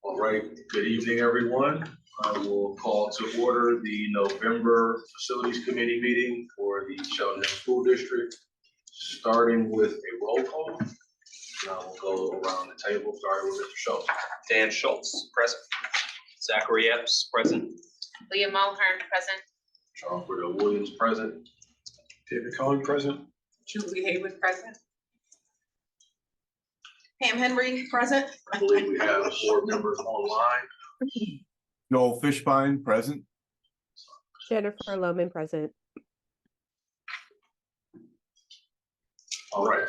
All right, good evening, everyone. I will call to order the November Facilities Committee meeting for the Cheltenham School District, starting with a roll call. Now we'll go around the table, starting with Mr. Schultz. Dan Schultz, present. Zachary Epps, present. Leah Mulhern, present. Charles Riddle Williams, present. David Cohen, present. Julie Haywood, present. Pam Henry, present. I believe we have board members online. Noel Fishbein, present. Jennifer Lohman, present. All right.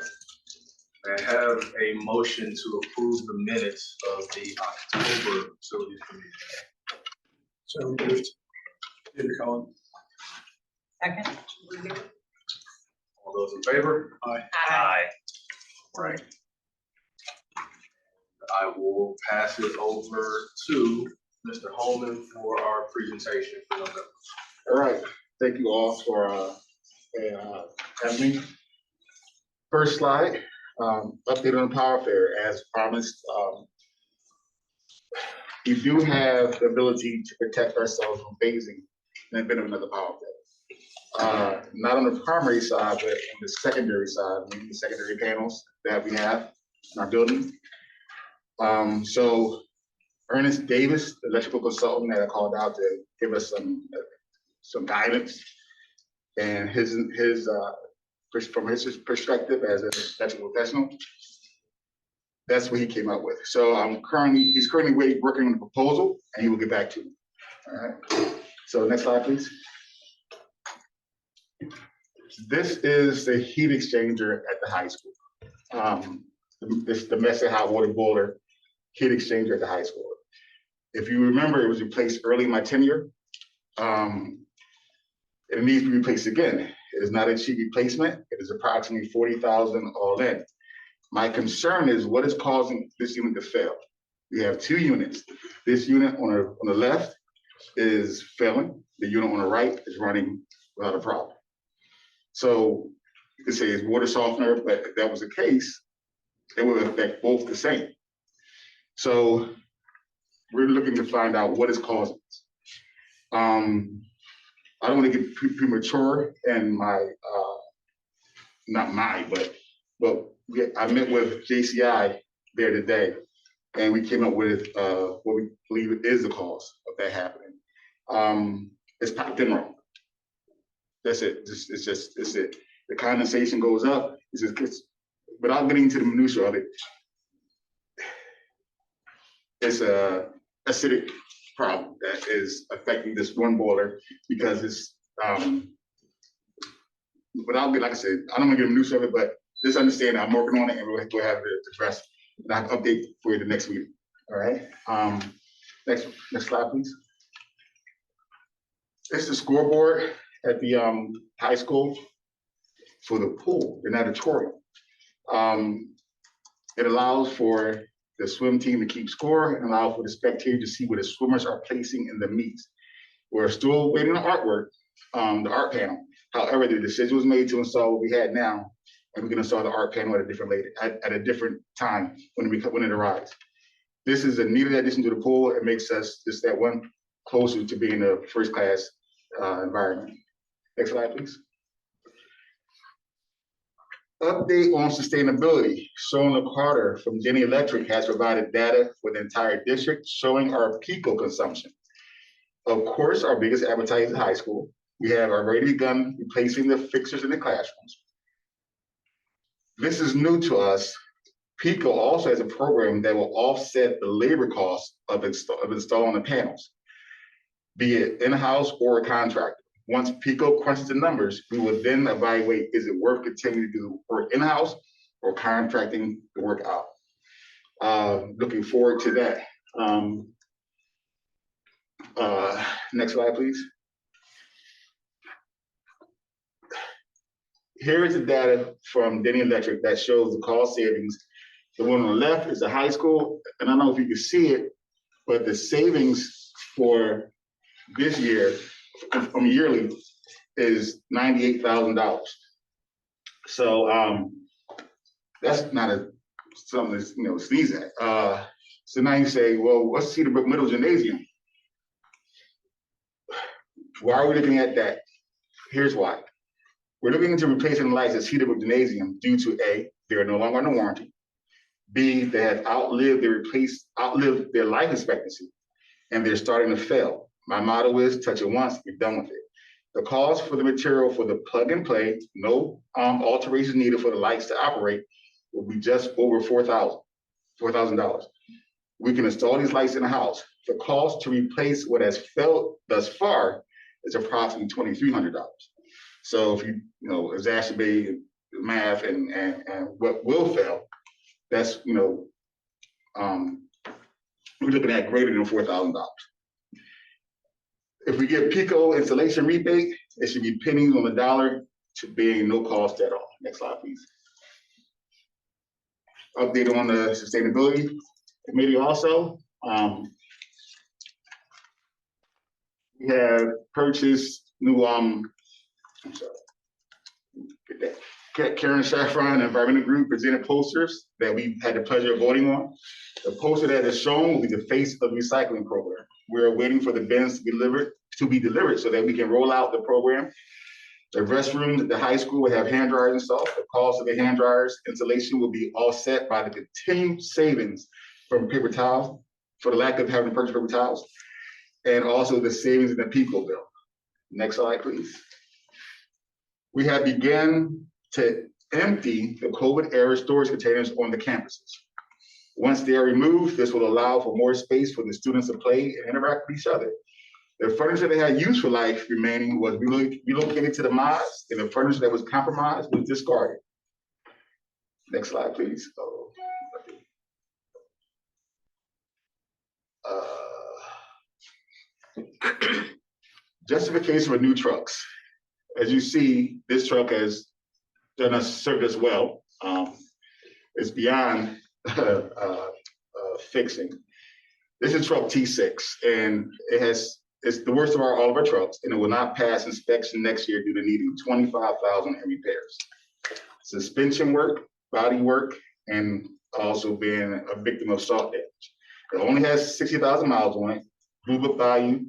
I have a motion to approve the minutes of the October Facilities Committee. So moved. David Cohen. Second. All those in favor? Aye. Right. I will pass it over to Mr. Holman for our presentation for November. All right, thank you all for having me. First slide, update on the power fair. As promised, we do have the ability to protect ourselves from phasing and then another power fair. Not on the primary side, but on the secondary side, meaning the secondary panels that we have in our building. So Ernest Davis, the electrical consultant that I called out to give us some guidance, and from his perspective as an electrical professional, that's what he came up with. So he's currently working on the proposal, and he will get back to me. All right. So next slide, please. This is the heat exchanger at the high school. This domestic hot water boiler heat exchanger at the high school. If you remember, it was replaced early in my tenure. It needs to be replaced again. It is not a cheap replacement. It is approximately $40,000 all in. My concern is what is causing this unit to fail. We have two units. This unit on the left is failing. The unit on the right is running without a problem. So you could say it's water softener, but if that was the case, it would affect both the same. So we're looking to find out what is causing this. I don't want to get premature in my, I met with JCI there today, and we came up with what we believe is the cause of that happening. It's piped in wrong. That's it. It's it. The condensation goes up. It's without getting into the minutia of it. It's a acidic problem that is affecting this one boiler because it's like I said, I don't want to get minutia of it, but just understand I'm working on it and we'll have it addressed. And I can update for you the next meeting. All right. Next slide, please. It's the scoreboard at the high school for the pool, the natatorium. It allows for the swim team to keep score and allow for the spectator to see where the swimmers are placing in the meets. We're still waiting on artwork, the art panel. However, the decision was made to install what we had now, and we're going to install the art panel at a different time when it arrives. This is a needed addition to the pool. It makes us just that one closer to being a first class environment. Next slide, please. Update on sustainability. Shona Carter from Denny Electric has provided data for the entire district showing our PICO consumption. Of course, our biggest advertiser is high school. We have already begun replacing the fixtures in the classrooms. This is new to us. PICO also has a program that will offset the labor costs of installing the panels, be it in-house or a contractor. Once PICO crunches the numbers, we will then evaluate, is it worth continuing to do work in-house or contracting the work out? Looking forward to that. Next slide, please. Here is the data from Denny Electric that shows the cost savings. The one on the left is the high school, and I don't know if you can see it, but the savings for this year from yearly is $98,000. So that's not something to sneeze at. So now you say, well, what's Cedarbrook Middle Gymnasium? Why are we looking at that? Here's why. We're looking into replacing the lights at Cedarbrook Gymnasium due to A, they are no longer under warranty. B, they have outlived their life expectancy, and they're starting to fail. My motto is touch it once, be done with it. The cost for the material for the plug and play, no alterations needed for the lights to operate, will be just over $4,000. We can install these lights in the house. The cost to replace what has failed thus far is approximately $2,300. So if you exacerbate math and what will fail, that's we're looking at greater than $4,000. If we get Pico installation rebate, it should be pennies on the dollar to being no cost at all. Next slide, please. Update on the sustainability committee also. We have purchased new I'm sorry. Get that. Karen Saffron Environmental Group presented posters that we had the pleasure of voting on. The poster that is shown will be the face of the recycling program. We're waiting for the bins to be delivered so that we can roll out the program. The restrooms at the high school will have hand dryers installed. The cost of the hand dryers installation will be offset by the continued savings from paper towels, for the lack of having to purchase paper towels, and also the savings in the Pico bill. Next slide, please. We have begun to empty the COVID-era storage containers on the campuses. Once they are removed, this will allow for more space for the students to play and interact with each other. The furniture they had useful life remaining was relocated to the mods, and the furniture that was compromised was discarded. Next slide, please. Justification for new trucks. As you see, this truck has served us well. It's beyond fixing. This is truck T6, and it's the worst of all of our trucks, and it will not pass inspection next year due to needing $25,000 in repairs. Suspension work, body work, and also being a victim of salt damage. It only has 60,000 miles on it. Blue Book value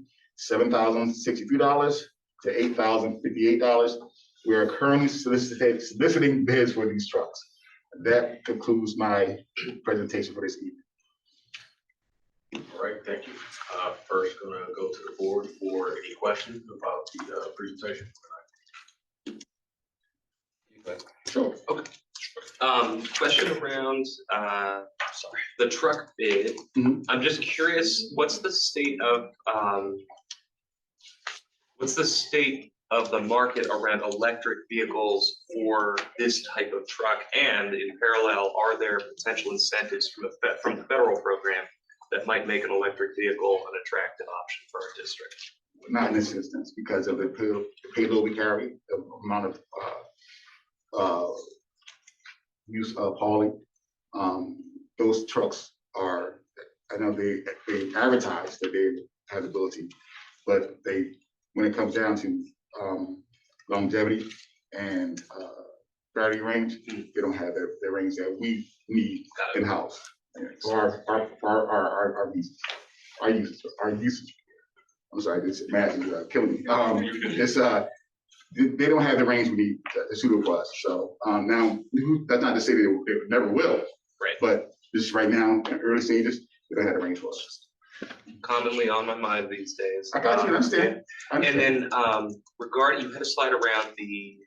$7,063 to $8,058. We are currently soliciting bids for these trucks. That concludes my presentation for this evening. All right, thank you. First, gonna go to the board for any questions about the presentation. Sure. Question around, the truck bid. Mhm. I'm just curious, what's the state of the market around electric vehicles for this type of truck? And in parallel, are there potential incentives from the federal program that might make an electric vehicle an attractive option for our district? Not in this instance, because of the payload we carry, the amount of use of hauling. Those trucks are, I know they advertise that they have the ability, but when it comes down to longevity and battery range, they don't have the range that we need in-house. For our usage. I'm sorry, this math is killing me. They don't have the range we need to suit for us. So now that's not to say that they never will, Right. but just right now, in early stages, they don't have the range for us. Commonly on my mind these days. I got you, I understand. And then regarding, you had a slide around the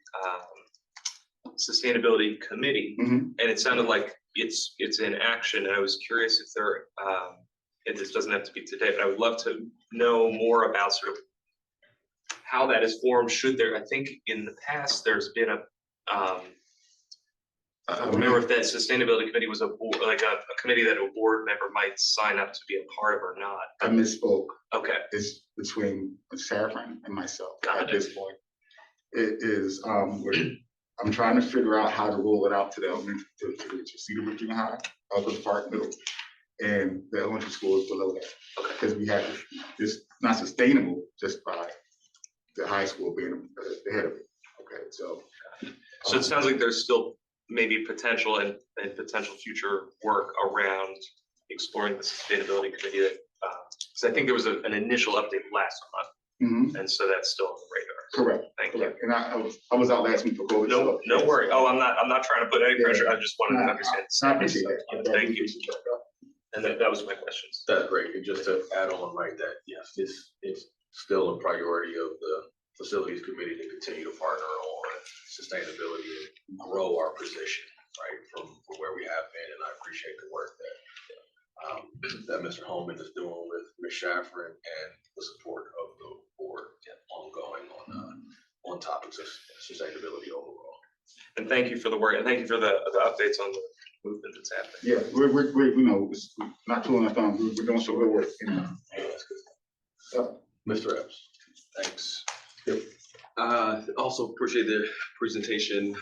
sustainability committee, Mhm. and it sounded like it's in action. And I was curious if there, and this doesn't have to be today, but I would love to know more about sort of how that is formed. Should there, I think in the past, there's been I don't remember if that sustainability committee was a committee that a board member might sign up to be a part of or not. I misspoke. Okay. It's between Saffron and myself Got at it. this point. It is, I'm trying to figure out how to roll it out to the elementary, to Cedarbrook Junior High, Upper Park Middle, and the elementary school is below that. Okay. Because we have, it's not sustainable just by the high school being ahead of it. Okay, so. So it sounds like there's still maybe potential and potential future work around exploring the sustainability committee that, because I think there was an initial update last month, Mhm, and so that's still on the radar. correct, Thank you. correct. And I was out last week for COVID. No, so- no worry. Oh, I'm not trying to put any Yeah. pressure. I just wanted to No, understand. the I status. appreciate So, that. yeah, I Thank you. appreciate that. And that was my questions. That's great. And just to add on, right, that, yes, it's still a priority of the facilities committee to continue to partner on sustainability and grow our position, right, from where we have been. And I appreciate the work that Mr. Holman is doing with Ms. Shaffron and the support of the board ongoing on topics of sustainability overall. And thank you for the work, and thank you for the updates on the movement that's happening. Yeah, we're, you know, it's not too enough time. We're doing some good work, you know. Yeah, that's good. Mr. Epps, thanks. Also appreciate the presentation.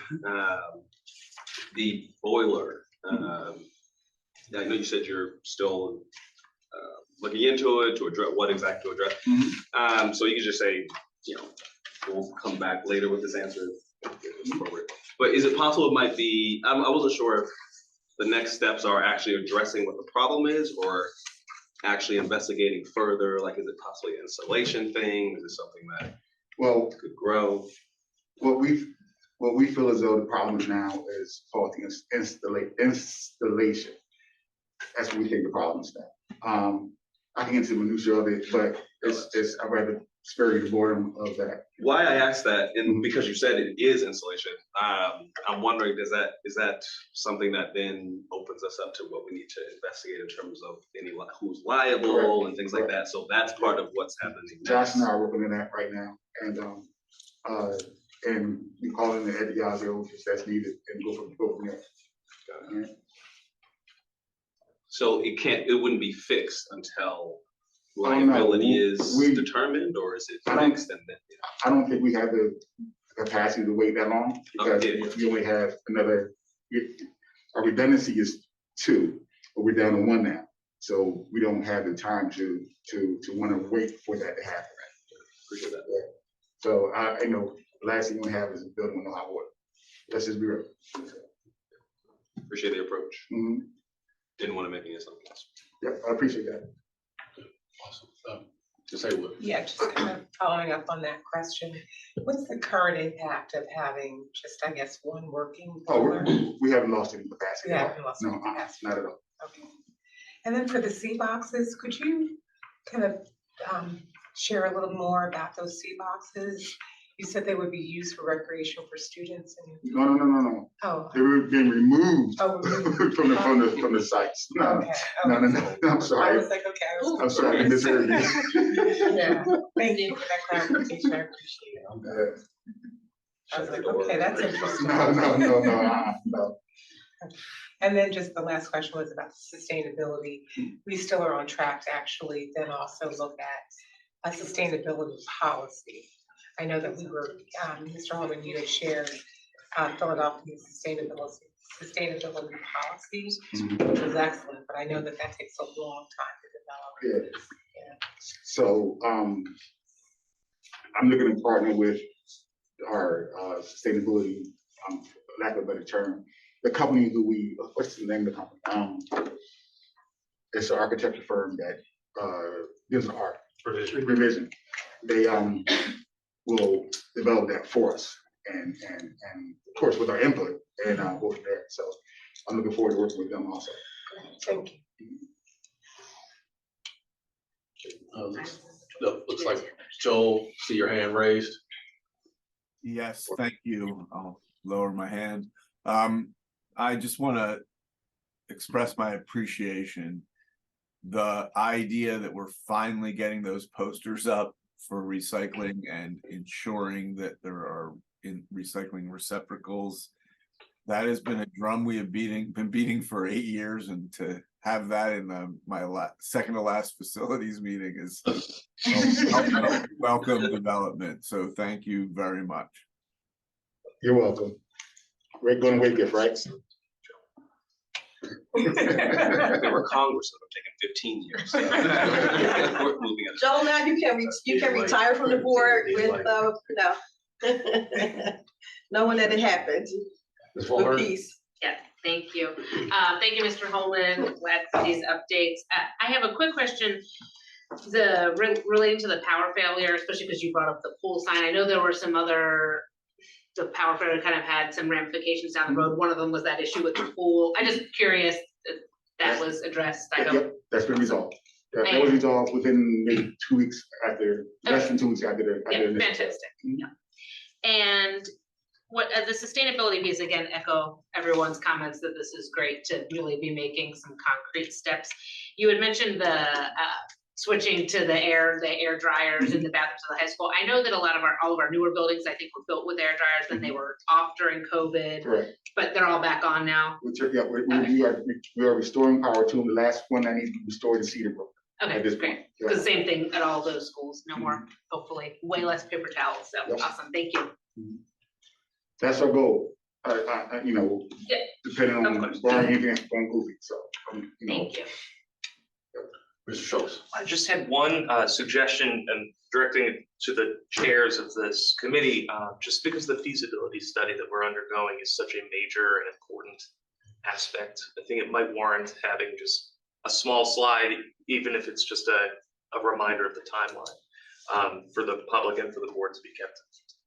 The boiler, I know you said you're still looking into it to address what exactly to address. So you can just say, you know, we'll come back later with this answer. If it's appropriate. But is it possible it might be, I wasn't sure if the next steps are actually addressing what the problem is or actually investigating further, like is it possibly an installation thing? Is it something that Well, could grow? what we feel as though the problem now is faulty installation. That's what we think the problem is now. I can get into the minutia of it, but it's I'd rather spare you the boredom of that. Why I asked that, and because you said it is installation, I'm wondering, is that something that then opens us up to what we need to investigate in terms of who's liable and things like that? So that's part of what's happening. Josh and I are working on that right now, and we call in the Ed Yazio if that's needed and go from there. All right? So it wouldn't be fixed until I don't know. liability is We- determined, or is it I don't- fixed and then? I don't think we have the capacity to wait that long because Okay. we only have our redundancy is 2, but we're down to 1 now. So we don't have the time to want to wait for that to happen. Appreciate that. So I know the last thing we have is a building with no hot water. Let's just be real. Appreciate the approach. Mhm. Didn't want to make any assumptions. Yeah, I appreciate that. Awesome. To say what? Yeah, just kind of following up on that question. What's the current impact of having just, I guess, one working Oh, boiler? we haven't lost any capacity. We at all. haven't lost No, any capacity. not at all. Okay. And then for the C boxes, could you kind of share a little more about those C boxes? You said they would be used for recreational for students and, No. oh, They were being removed oh, removed. from the sites. No, Okay. no, okay. I'm I sorry. was like, okay, I was. I'm sorry, I misheard you. Yeah, thank you for that clarification, I appreciate it. I was like, okay, that's interesting. No. And then just the last question was about sustainability. We still are on track to actually then also look at a sustainability policy. I know that we were, Mr. Holman, you had shared Philadelphia's sustainability policy, which was excellent, but I know that takes a long time to develop. Yeah. So, I'm looking to partner with our sustainability, lack of a better term, the company what's the name of the company? It's an architecture firm that gives art. Revision. They will develop that for us and of course with our input and go from there. So I'm looking forward to working with them also. Thank you. Looks like Joel, see your hand raised. Yes, thank you. I'll lower my hand. I just want to express my appreciation. The idea that we're finally getting those posters up for recycling and ensuring that there are recycling receptacles. That has been a drum we have been beating for 8 years, and to have that in my second to last facilities meeting is a welcome development. So thank you very much. You're welcome. We're going to wait gift, right? If they were Congress, it would have taken 15 years. So we're moving at a- Joel, now you can retire from the board with, no. Knowing that it happened Ms. with Mulhern? peace. Yes, Thank you. Thank you, Mr. Holman, glad for these updates. I have a quick question. Relating to the power failure, especially because you brought up the pool sign. I know there were some other, the power failure kind of had some ramifications down the road. One of them was that issue with the pool. I'm just curious if that was addressed. I Yep, hope. that's been resolved. That was resolved within maybe 2 weeks after, less than 2 weeks after the. Yeah, fantastic. Yeah. And what, the sustainability piece, again, echo everyone's comments that this is great to really be making some concrete steps. You had mentioned the switching to the air dryers in the bathrooms of the high school. I know that all of our newer buildings, I think, were built with air dryers when they were off during COVID, Correct. but they're all back on now. Yeah, we are restoring power to them. The last one that needs to be restored is Cedar Brook. Okay, At this great. point, Because the same thing at all those schools, no more, hopefully, way less paper towels. So Yes. awesome, thank you. That's our goal. You know, Yeah, depending of on course. where anything going goofy, so, you know. Thank you. Mr. Schultz. I just had one suggestion and directing it to the chairs of this committee, just because the feasibility study that we're undergoing is such a major and important aspect. I think it might warrant having just a small slide, even if it's just a reminder of the timeline, for the public and for the board to be kept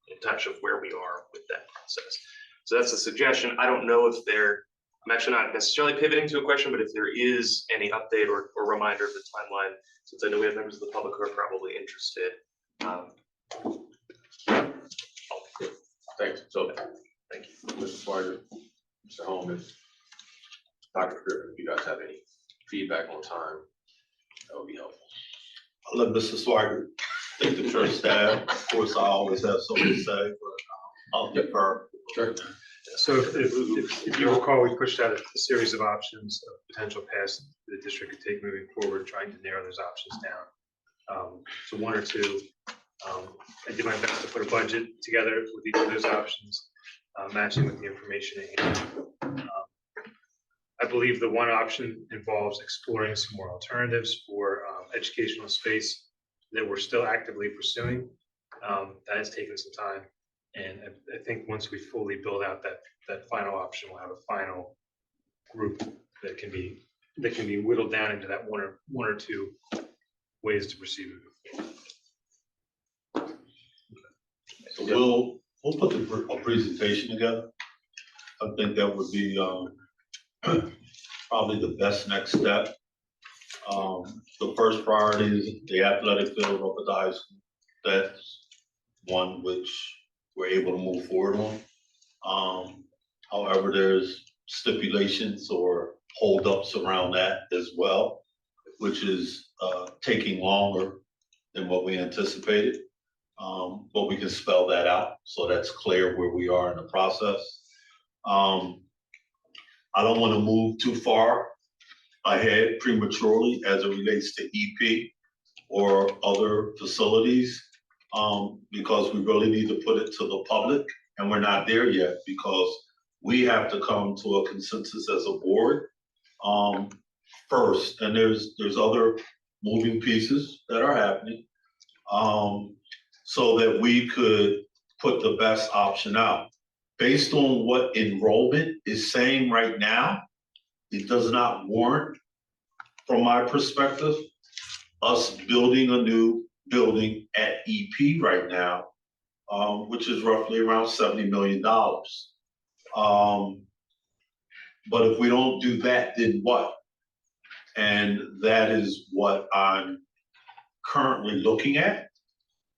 in touch of where we are with that process. So that's a suggestion. I don't know if I'm actually not necessarily pivoting to a question, but if there is any update or reminder of the timeline, since I know we have members of the public who are probably interested. Thanks. So, thank you, Mr. Swiger, Mr. Holman, Dr. Griffin, if you guys have any feedback on time, that would be helpful. I'll let Mr. Swiger thank the church staff. Of course, I always have something to say, but I'll defer. Sure. So if you recall, we pushed out a series of options of potential paths the district could take moving forward, trying to narrow those options down. So one or two, I did my best to put a budget together with each of those options, matching with the information at hand. I believe the one option involves exploring some more alternatives for educational space that we're still actively pursuing. That has taken some time. And I think once we fully build out that final option, we'll have a final group that can be whittled down into that one or two ways to proceed with it. So we'll put a presentation together. I think that would be probably the best next step. The first priority is the athletic field up at the high school. That's one which we're able to move forward on. However, there's stipulations or holdups around that as well, which is taking longer than what we anticipated. But we can spell that out so that's clear where we are in the process. I don't want to move too far ahead prematurely as it relates to EP or other facilities, because we really need to put it to the public, and we're not there yet because we have to come to a consensus as a board first, and there's other moving pieces that are happening, so that we could put the best option out. Based on what enrollment is saying right now, it does not warrant, from my perspective, us building a new building at EP right now, which is roughly around $70 million. But if we don't do that, then what? And that is what I'm currently looking at,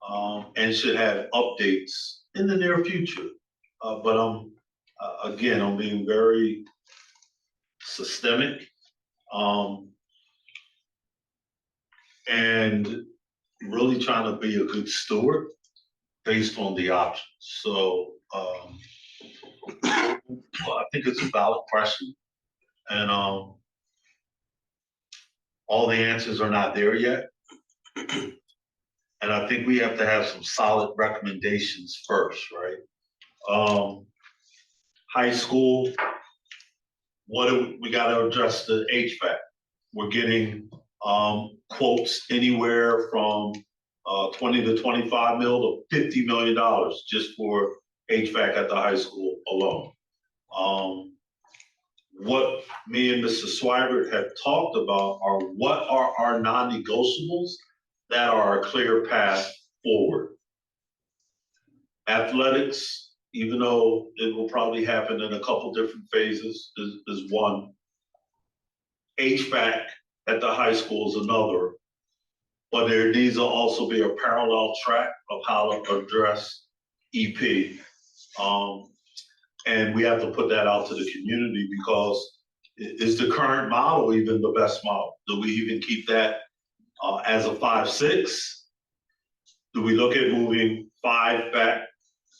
and should have updates in the near future. But I'm being very systemic, and really trying to be a good steward based on the options. So well, I think it's a valid question, and all the answers are not there yet. And I think we have to have some solid recommendations first, right? High school, we gotta address the HVAC. We're getting quotes anywhere from 20 to 25 mil to $50 million just for HVAC at the high school alone. what me and Mr. Swibert have talked about are what are our non-negotiables that are a clear path forward. Athletics, even though it will probably happen in a couple different phases, is one. HVAC at the high school is another. But there needs to also be a parallel track of how to address EP. And we have to put that out to the community because is the current model even the best model? Do we even keep that as a 5-6? Do we look at moving 5 back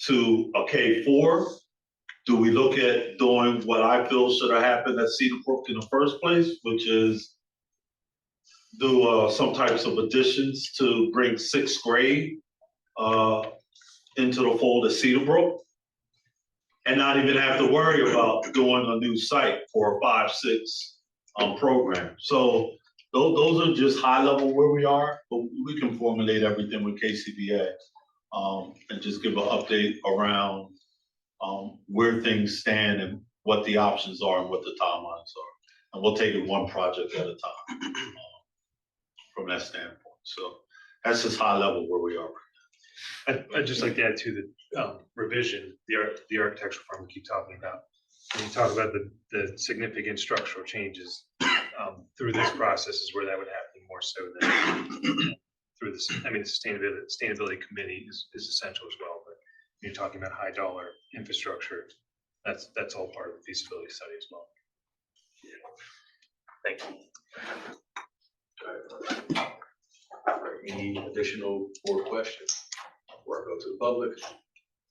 to a K4? Do we look at doing what I feel should have happened at Cedar Brook in the first place, which is do some types of additions to bring 6th grade into the fold at Cedar Brook? And not even have to worry about doing a new site for a 5-6 program. So those are just high level where we are, but we can formulate everything with KCBA and just give an update around where things stand and what the options are and what the timelines are. And we'll take it one project at a time from that standpoint. So that's just high level where we are. I'd just like to add to the revision, the architectural firm we keep talking about. When you talk about the significant structural changes through this process is where that would happen more so than through this. I mean, the sustainability committee is essential as well, but you're talking about high dollar infrastructure. That's all part of the feasibility study as well. Thank you. All right, any additional board questions? Before I go to the public.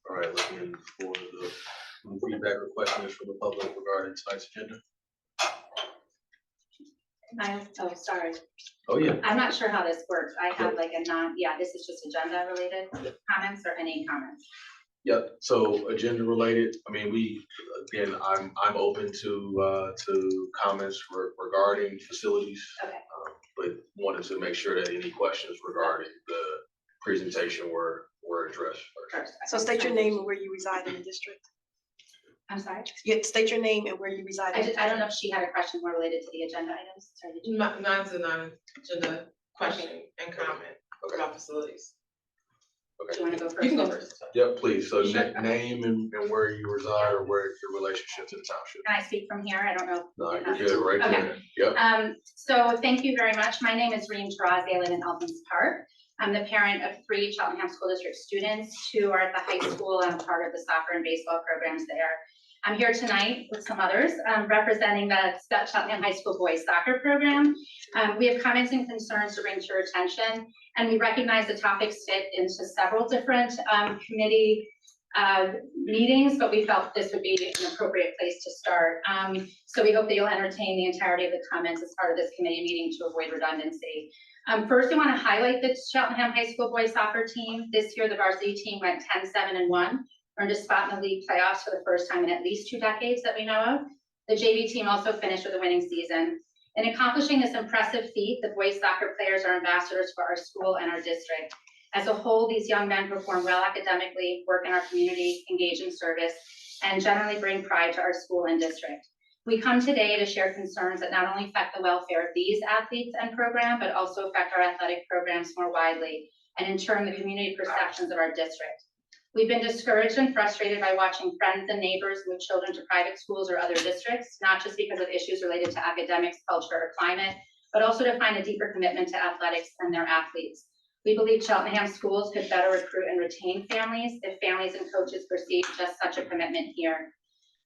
All right, looking for the feedback or questions from the public regarding tonight's agenda. Oh, sorry. Oh, yeah. I'm not sure how this works. I have like a this is just agenda related comments or any comments. Yep, so agenda related, I mean, again, I'm open to comments regarding facilities. Okay. But wanted to make sure that any questions regarding the presentation were addressed first. So state your name and where you reside in the district. I'm sorry. State your name and where you reside. I don't know if she had a question more related to the agenda items. Sorry, did you? Mine's a non-agenda question and comment about facilities. Do you want to go first? You can go first. Yep, please. So Sure. name and where you reside or where your relationship to the township. Can I speak from here? I don't know. No, you're good right there. Yep. So thank you very much. My name is Reem Taraz. I live in Elkins Park. I'm the parent of 3 Cheltenham School District students who are at the high school and I'm part of the soccer and baseball programs there. I'm here tonight with some others representing the Cheltenham High School boys soccer program. We have comments and concerns to bring to your attention, and we recognize the topics fit into several different committee meetings, but we felt this would be an appropriate place to start. So we hope that you'll entertain the entirety of the comments as part of this committee meeting to avoid redundancy. First, we want to highlight the Cheltenham High School boys soccer team. This year, the varsity team went 10-7-1. Earned a spot in the league playoffs for the first time in at least 2 decades that we know of. The JV team also finished with a winning season. In accomplishing this impressive feat, the boys soccer players are ambassadors for our school and our district. As a whole, these young men perform well academically, work in our community, engage in service, and generally bring pride to our school and district. We come today to share concerns that not only affect the welfare of these athletes and program, but also affect our athletic programs more widely, and in turn, the community perceptions of our district. We've been discouraged and frustrated by watching friends and neighbors move children to private schools or other districts, not just because of issues related to academics, culture, or climate, but also to find a deeper commitment to athletics and their athletes. We believe Cheltenham schools could better recruit and retain families if families and coaches perceive just such a commitment here.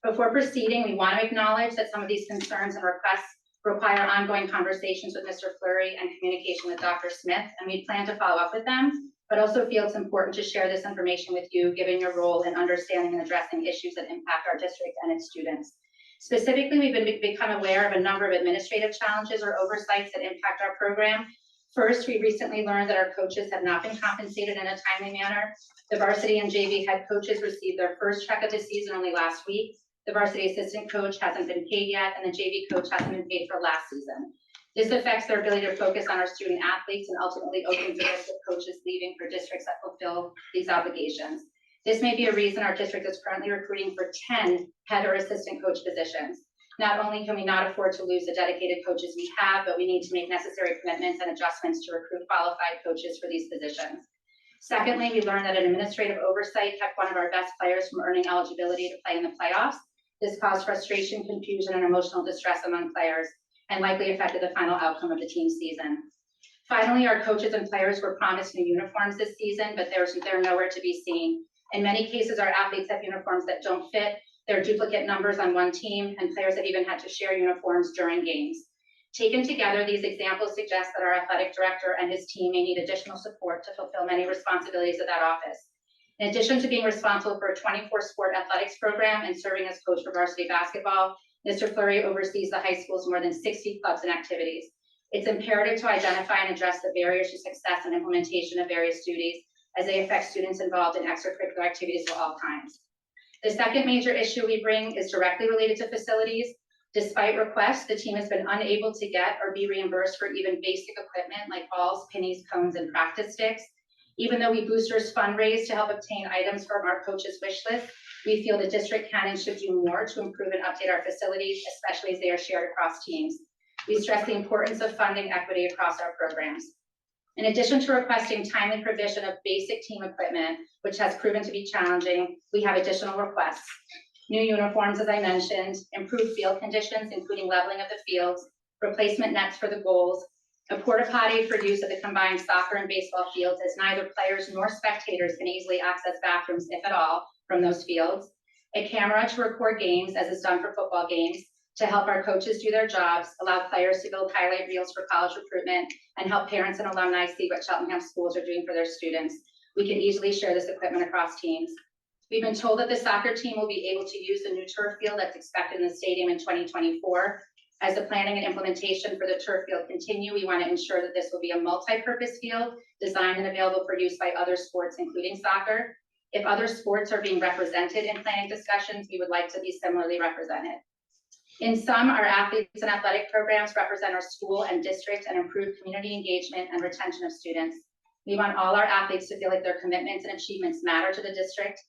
Before proceeding, we want to acknowledge that some of these concerns and requests require ongoing conversations with Mr. Fleury and communication with Dr. Smith, and we plan to follow up with them, but also feel it's important to share this information with you, given your role in understanding and addressing issues that impact our district and its students. Specifically, we've become aware of a number of administrative challenges or oversights that impact our program. First, we recently learned that our coaches have not been compensated in a timely manner. The varsity and JV head coaches received their first check of the season only last week. The varsity assistant coach hasn't been paid yet, and the JV coach hasn't been paid for last season. This affects their ability to focus on our student athletes and ultimately opens the risk of coaches leaving for districts that fulfill these obligations. This may be a reason our district is currently recruiting for 10 head or assistant coach positions. Not only can we not afford to lose the dedicated coaches we have, but we need to make necessary commitments and adjustments to recruit qualified coaches for these positions. Secondly, we learned that an administrative oversight kept one of our best players from earning eligibility to play in the playoffs. This caused frustration, confusion, and emotional distress among players, and likely affected the final outcome of the team season. Finally, our coaches and players were promised new uniforms this season, but they're nowhere to be seen. In many cases, our athletes have uniforms that don't fit. There are duplicate numbers on one team, and players have even had to share uniforms during games. Taken together, these examples suggest that our athletic director and his team may need additional support to fulfill many responsibilities of that office. In addition to being responsible for a 24-sport athletics program and serving as coach for varsity basketball, Mr. Fleury oversees the high school's more than 60 clubs and activities. It's imperative to identify and address the barriers to success and implementation of various duties as they affect students involved in extracurricular activities of all kinds. The second major issue we bring is directly related to facilities. Despite requests, the team has been unable to get or be reimbursed for even basic equipment like balls, pennies, cones, and practice sticks. Even though we boosters fundraise to help obtain items from our coaches' wish list, we feel the district can and should do more to improve and update our facilities, especially as they are shared across teams. We stress the importance of funding equity across our programs. In addition to requesting timely provision of basic team equipment, which has proven to be challenging, we have additional requests. New uniforms, as I mentioned, improved field conditions, including leveling of the fields, replacement nets for the goals, a porta potty for use of the combined soccer and baseball fields, as neither players nor spectators can easily access bathrooms, if at all, from those fields, a camera to record games, as is done for football games, to help our coaches do their jobs, allow players to build highlight reels for college recruitment, and help parents and alumni see what Cheltenham schools are doing for their students. We can easily share this equipment across teams. We've been told that the soccer team will be able to use the new turf field that's expected in the stadium in 2024. As the planning and implementation for the turf field continue, we want to ensure that this will be a multi-purpose field designed and available for use by other sports, including soccer. If other sports are being represented in planning discussions, we would like to be similarly represented. In sum, our athletes and athletic programs represent our school and district and improve community engagement and retention of students. We want all our athletes to feel like their commitments and achievements matter to the district.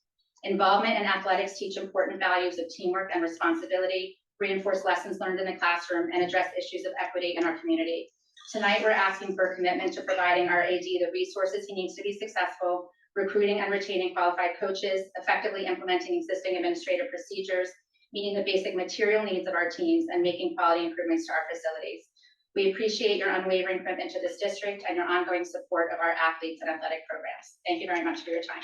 Involvement in athletics teach important values of teamwork and responsibility, reinforce lessons learned in the classroom, and address issues of equity in our community. Tonight, we're asking for a commitment to providing our AD the resources he needs to be successful, recruiting and retaining qualified coaches, effectively implementing existing administrative procedures, meeting the basic material needs of our teams, and making quality improvements to our facilities. We appreciate your unwavering commitment to this district and your ongoing support of our athletes and athletic programs. Thank you very much for your time.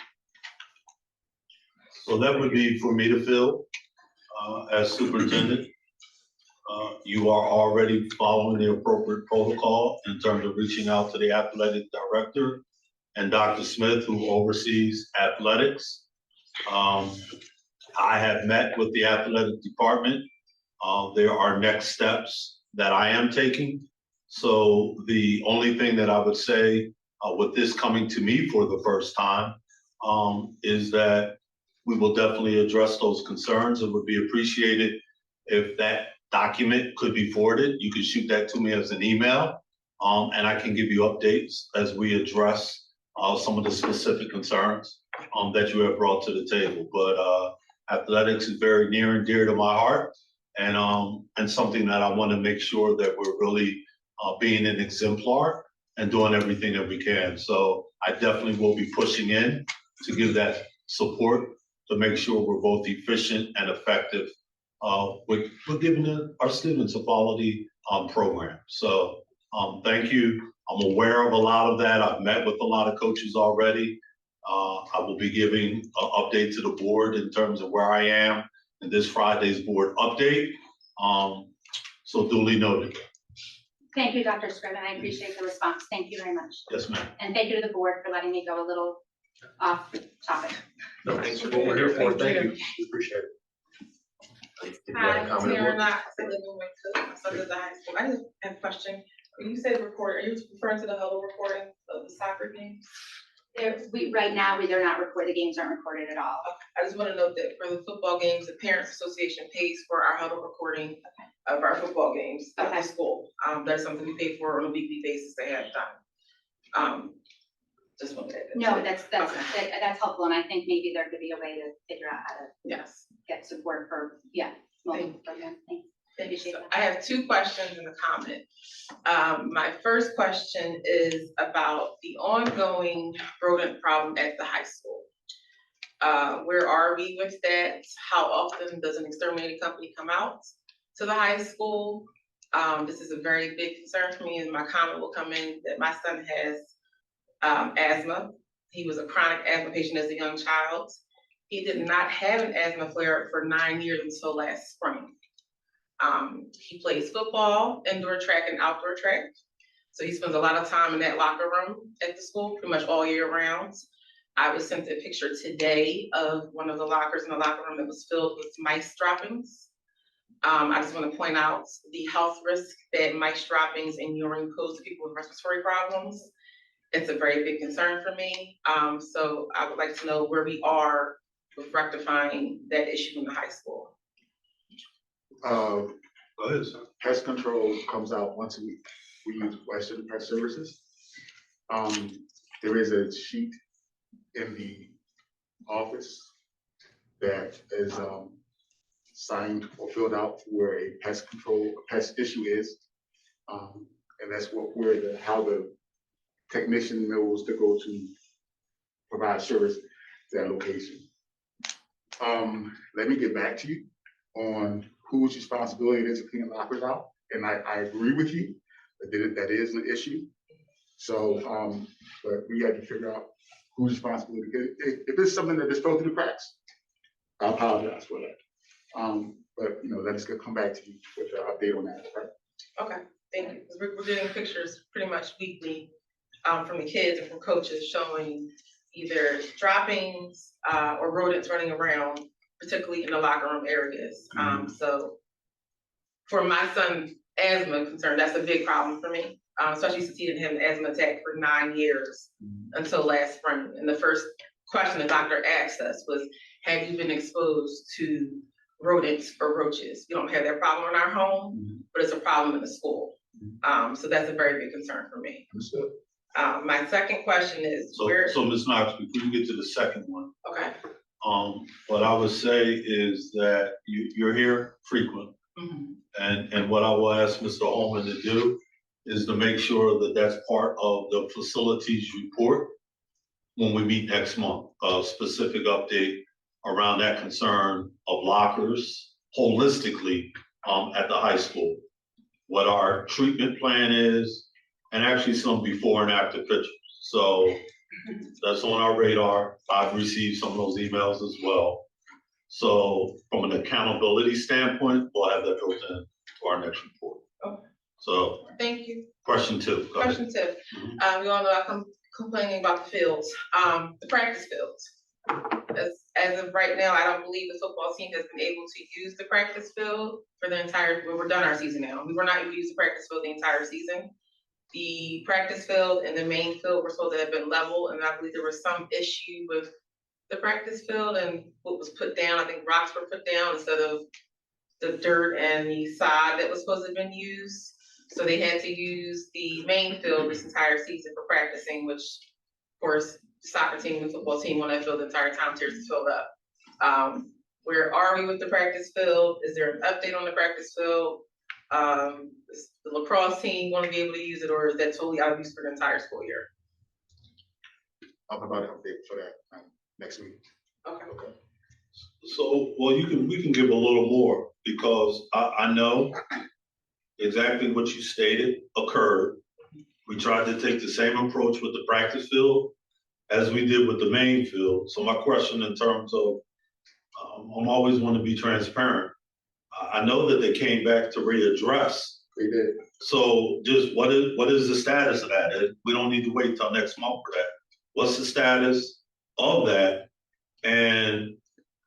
So that would be for me to fill as superintendent. You are already following the appropriate protocol in terms of reaching out to the athletic director and Dr. Smith, who oversees athletics. I have met with the athletic department. There are next steps that I am taking. So the only thing that I would say with this coming to me for the first time is that we will definitely address those concerns. It would be appreciated if that document could be forwarded. You can shoot that to me as an email, and I can give you updates as we address some of the specific concerns that you have brought to the table. But athletics is very near and dear to my heart, and something that I want to make sure that we're really being an exemplar and doing everything that we can. So I definitely will be pushing in to give that support to make sure we're both efficient and effective with giving our students a quality program. So thank you. I'm aware of a lot of that. I've met with a lot of coaches already. I will be giving an update to the board in terms of where I am in this Friday's board update. So duly noted. Thank you, Dr. Scriven. I appreciate the response. Thank you very much. Yes, ma'am. And thank you to the board for letting me go a little off topic. No, thanks for what we're here for. Thank you. We appreciate it. If you have a comment, Tamara Laura? Knox, I live in Wingfield, so does the high school. I just have a question. When you say record, are you referring to the huddle recording of the soccer game? Right now, they're not recorded, the games aren't recorded at all. I just want to note that for the football games, the Parents Association pays for our huddle recording of our football games at the school. That's something we pay for on a weekly basis ahead of time. Just wanted to. No, that's helpful, and I think maybe there could be a way to figure out how to Yes. get support for, multiple programs. Thanks. Thank you. So I have two questions and a comment. My first question is about the ongoing rodent problem at the high school. Where are we with that? How often does an exterminating company come out to the high school? This is a very big concern for me, and my comment will come in that my son has asthma. He was a chronic asthma patient as a young child. He did not have an asthma flare for 9 years until last spring. He plays football, indoor track and outdoor track. So he spends a lot of time in that locker room at the school, pretty much all year round. I was sent a picture today of one of the lockers in the locker room that was filled with mice droppings. I just want to point out the health risk that mice droppings and urine pose to people with respiratory problems. It's a very big concern for me. So I would like to know where we are with rectifying that issue in the high school. Go ahead, sir. Pest control comes out once a week. We use Western Pest Services. There is a sheet in the office that is signed or filled out where a pest issue is. And that's how the technician knows to go to provide service to that location. Let me get back to you on whose responsibility it is to clean the lockers out. And I agree with you that is an issue. So, but we had to figure out whose responsibility. If it's something that just fell through the cracks, I apologize for that. But let's come back to you with an update on that, right? Okay, thank you. We're getting pictures pretty much weekly from the kids and from coaches showing either droppings or rodents running around, particularly in the locker room areas. So for my son's asthma concern, that's a big problem for me, especially since he didn't have an asthma attack for 9 years until last spring. And the first question the doctor asked us was, have you been exposed to rodents or roaches? We don't have that problem in our home, but it's a problem in the school. So that's a very big concern for me. My second question is So Ms. Knox, before you get to the second one, okay. What I would say is that you're here frequent. And what I will ask Mr. Holman to do is to make sure that that's part of the facilities report when we meet next month, a specific update around that concern of lockers holistically at the high school. What our treatment plan is, and actually some before and after pictures. So that's on our radar. I've received some of those emails as well. So from an accountability standpoint, we'll have that built in to our next report. Okay. So. Thank you. Question 2. Go ahead. Question 2. We all know I'm complaining about the fields, the practice fields. As of right now, I don't believe the football team has been able to use the practice field for the entire, we're done our season now. We were not able to use the practice field the entire season. The practice field and the main field were supposed to have been level, and I believe there was some issue with the practice field and what was put down. I think rocks were put down instead of the dirt and the sod that was supposed to have been used. So they had to use the main field this entire season for practicing, which of course, the soccer team and football team on that field the entire time is filled up. Where are we with the practice field? Is there an update on the practice field? Is the lacrosse team going to be able to use it, or is that totally out of use for the entire school year? I'll provide an update for that next week. Okay. So, well, we can give a little more because I know exactly what you stated occurred. We tried to take the same approach with the practice field as we did with the main field. So my question in terms of, I'm always want to be transparent. I know that they came back to readdress. They did. So just what is the status of that? We don't need to wait till next month for that. What's the status of that? And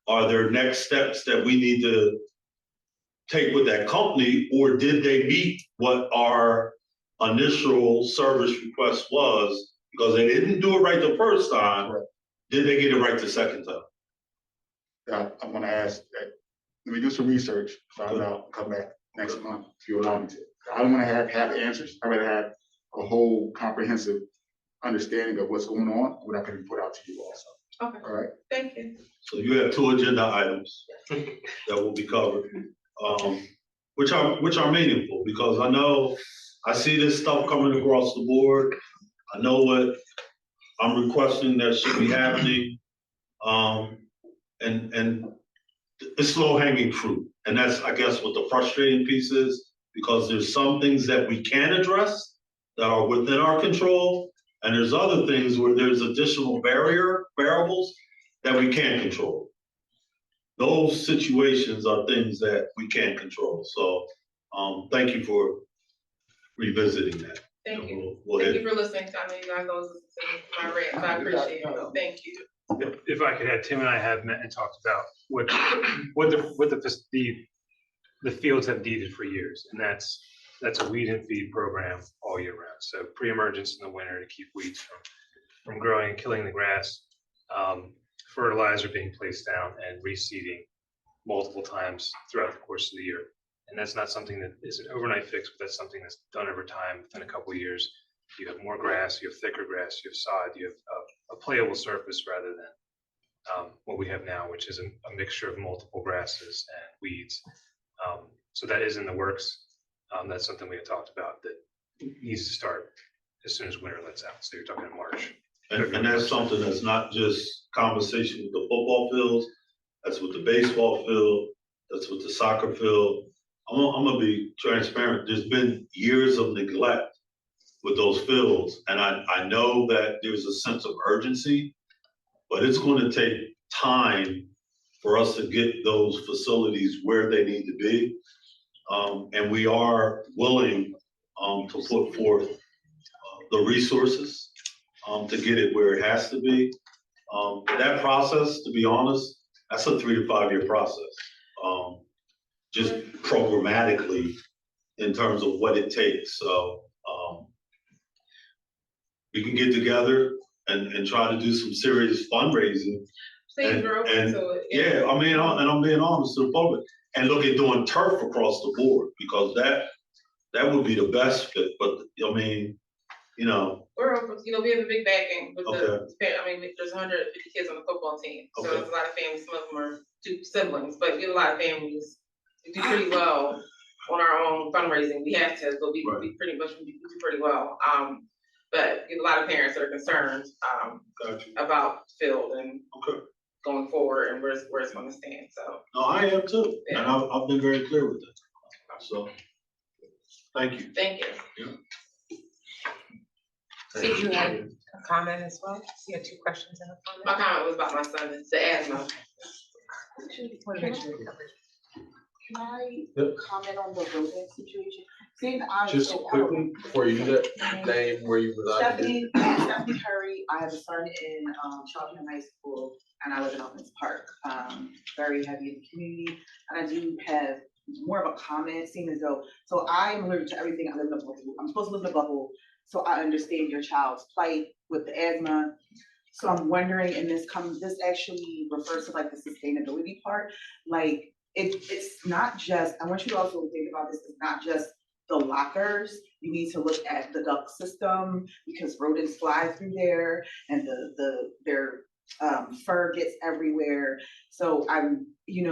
are there next steps that we need to take with that company, or did they meet what our initial service request was? Because they didn't do it right the first time. Right. Did they get it right the second time? I'm gonna ask that. Let me do some research, find out, come back next month if you allow me to. I don't wanna have answers. I rather have a whole comprehensive understanding of what's going on, what I can report out to you also. Okay. All right. Thank you. So you have 2 agenda items that will be covered. which are meaningful, because I know, I see this stuff coming across the board. I know what I'm requesting that should be happening. And it's low hanging fruit. And that's, I guess, what the frustrating piece is, because there's some things that we can address that are within our control. And there's other things where there's additional variables that we can't control. Those situations are things that we can't control. So, thank you for revisiting that. Thank you. We'll Thank hit- you for listening. I know you guys always listen to my rant, so I appreciate it. Thank you. If I could add, Tim and I have met and talked about what the fields have needed for years, and that's a weed and feed program all year round. So pre-emergence in the winter to keep weeds from growing and killing the grass, fertilizer being placed down, and reseeding multiple times throughout the course of the year. And that's not something that is an overnight fix, but that's something that's done over time. Within a couple of years, you have more grass, you have thicker grass, you have sod, you have a playable surface rather than what we have now, which is a mixture of multiple grasses and weeds. So that is in the works. That's something we had talked about that needs to start as soon as winter lets out. So you're talking in March. And that's something that's not just conversation with the football fields, that's with the baseball field, that's with the soccer field. I'm gonna be transparent. There's been years of neglect with those fields. And I know that there's a sense of urgency, but it's going to take time for us to get those facilities where they need to be. And we are willing to put forth the resources to get it where it has to be. That process, to be honest, that's a 3 to 5 year process. Just programmatically in terms of what it takes. So we can get together and try to do some serious fundraising. Please, we're open to it. Yeah, I mean, and I'm being honest to the public, and look at doing turf across the board, because that would be the best fit. But I mean, you know. We're open, we have a big backing with Okay. there's 150 kids on the football team. So Okay. there's a lot of families, some of them are two siblings, but we have a lot of families who do pretty well on our own fundraising. We have to, but we pretty much do pretty well. But we have a lot of parents that are concerned about field and going forward and where it's gonna stand, so. No, I am too, and I've been very clear with that. So, thank you. Thank you. Did you have a comment as well? You had 2 questions and a comment? My comment was about my son, the asthma. Want to make sure we covered it. Can I Yep. comment on the rodent situation? Seeing I. Just so- quickly, before you do that, name where you reside. Stephanie Curry, I have a son in Cheltenham High School and I live in Elkins Park. Very heavy in the community, and I do have more of a comment, seeing as though, so I am allergic to everything. I live in a bubble. I'm supposed to live in a bubble, so I understand your child's plight with the asthma. So I'm wondering, and this actually refers to like the sustainability part, like it's not just, I want you to also think about this, it's not just the lockers. You need to look at the duct system, because rodents fly through there and their fur gets everywhere. So you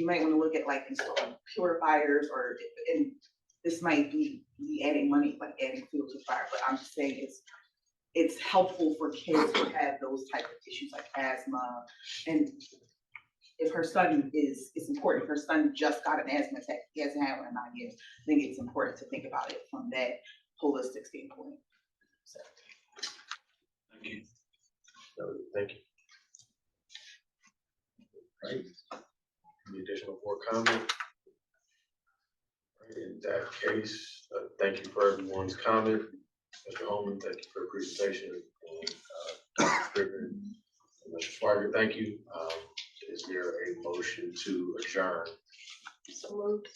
might want to look at like installing purifiers, and this might be adding money, like adding fuel to fire, but I'm just saying it's helpful for kids who have those type of issues like asthma. And if her son it's important, if her son just got an asthma attack, he hasn't had one in 9 years, I think it's important to think about it from that holistic standpoint. So. Thank you. Thank you. Right. Any additional board comment? Right, in that case, thank you for everyone's comment. Mr. Holman, thank you for the presentation. And Dr. Strickland and Mr. Swigert, thank you. Is there a motion to adjourn? So moved.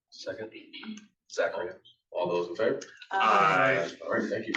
Second. Zachary. All those in favor? Aye. All right, thank you.